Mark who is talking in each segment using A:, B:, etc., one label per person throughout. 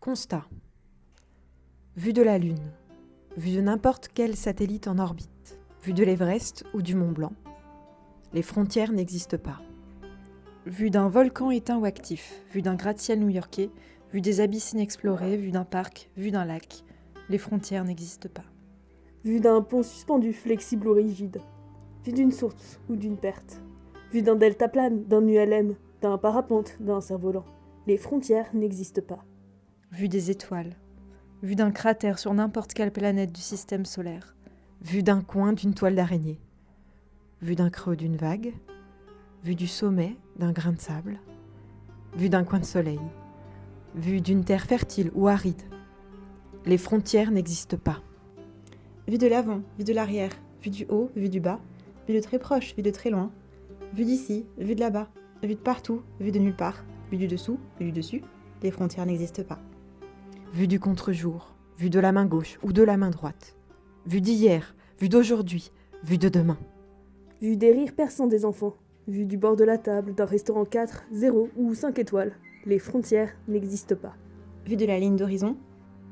A: Constat. Vue de la Lune, vue de n'importe quel satellite en orbite, vue de l'Everest ou du Mont Blanc, les frontières n'existent pas.
B: Vue d'un volcan éteint ou actif, vue d'un gratte-ciel new-yorkais, vue des abysses inexplorés, vue d'un parc, vue d'un lac, les frontières n'existent pas.
C: Vue d'un pont suspendu, flexible ou rigide, vue d'une source ou d'une perte, vue d'un deltaplane, d'un ULM, d'un parapente, d'un cerf-volant, les frontières n'existent pas.
B: Vue des étoiles, vue d'un cratère sur n'importe quelle planète du système solaire,
A: Vue d'un coin d'une toile d'araignée, vue d'un creux d'une vague, vue du sommet d'un grain de sable, vue d'un coin de soleil, vue d'une terre fertile ou aride. Les frontières n'existent pas.
D: Vue de l'avant, vue de l'arrière, vue du haut, vue du bas, vue de très proche, vue de très loin, vue d'ici, vue de là-bas, vue de partout, vue de nulle part, vue du dessous, vue du dessus, les frontières n'existent pas.
A: Vue du contre-jour, vue de la main gauche ou de la main droite, vue d'hier, vue d'aujourd'hui, vue de demain.
C: Vue des rires perçants des enfants, vue du bord de la table d'un restaurant 4, 0 ou 5 étoiles, les frontières n'existent pas.
D: Vue de la ligne d'horizon,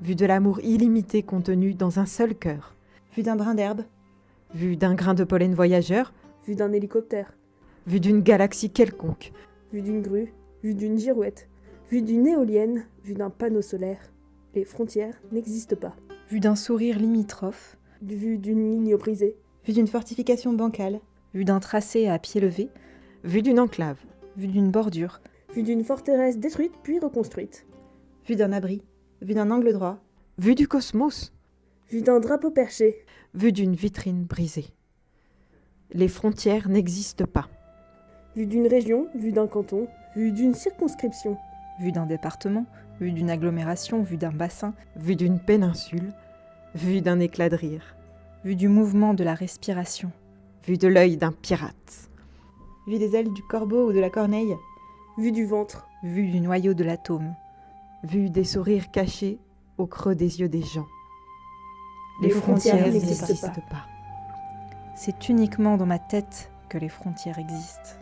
A: Vue de l'amour illimité contenu dans un seul cœur,
D: vue d'un brin d'herbe,
A: vue d'un grain de pollen voyageur,
C: Vue d'un hélicoptère,
A: vue d'une galaxie quelconque,
C: vue d'une grue, vue d'une girouette, vue d'une éolienne, vue d'un panneau solaire, les frontières n'existent pas.
B: vue d'un sourire limitrophe,
C: Vue d'une ligne brisée,
D: vue d'une fortification bancale,
B: vue d'un tracé à pied levé,
A: vue d'une enclave,
B: vue d'une bordure,
C: vue d'une forteresse détruite puis reconstruite,
D: vue d'un abri, vue d'un angle droit,
A: vue du cosmos,
C: vue d'un drapeau perché,
A: vue d'une vitrine brisée. Les frontières n'existent pas.
C: vue d'une région, vue d'un canton, vue d'une circonscription,
B: vue d'un département, vue d'une agglomération, vue d'un bassin,
A: Vue d'une péninsule, vue d'un éclat de rire,
B: vue du mouvement de la respiration,
A: vue de l'œil d'un pirate,
D: vue des ailes du corbeau ou de la corneille,
C: vue du ventre,
B: vue du noyau de l'atome.
A: vue des sourires cachés au creux des yeux des gens.
C: Les frontières n'existent
A: pas.
B: C'est uniquement dans ma tête que les frontières existent.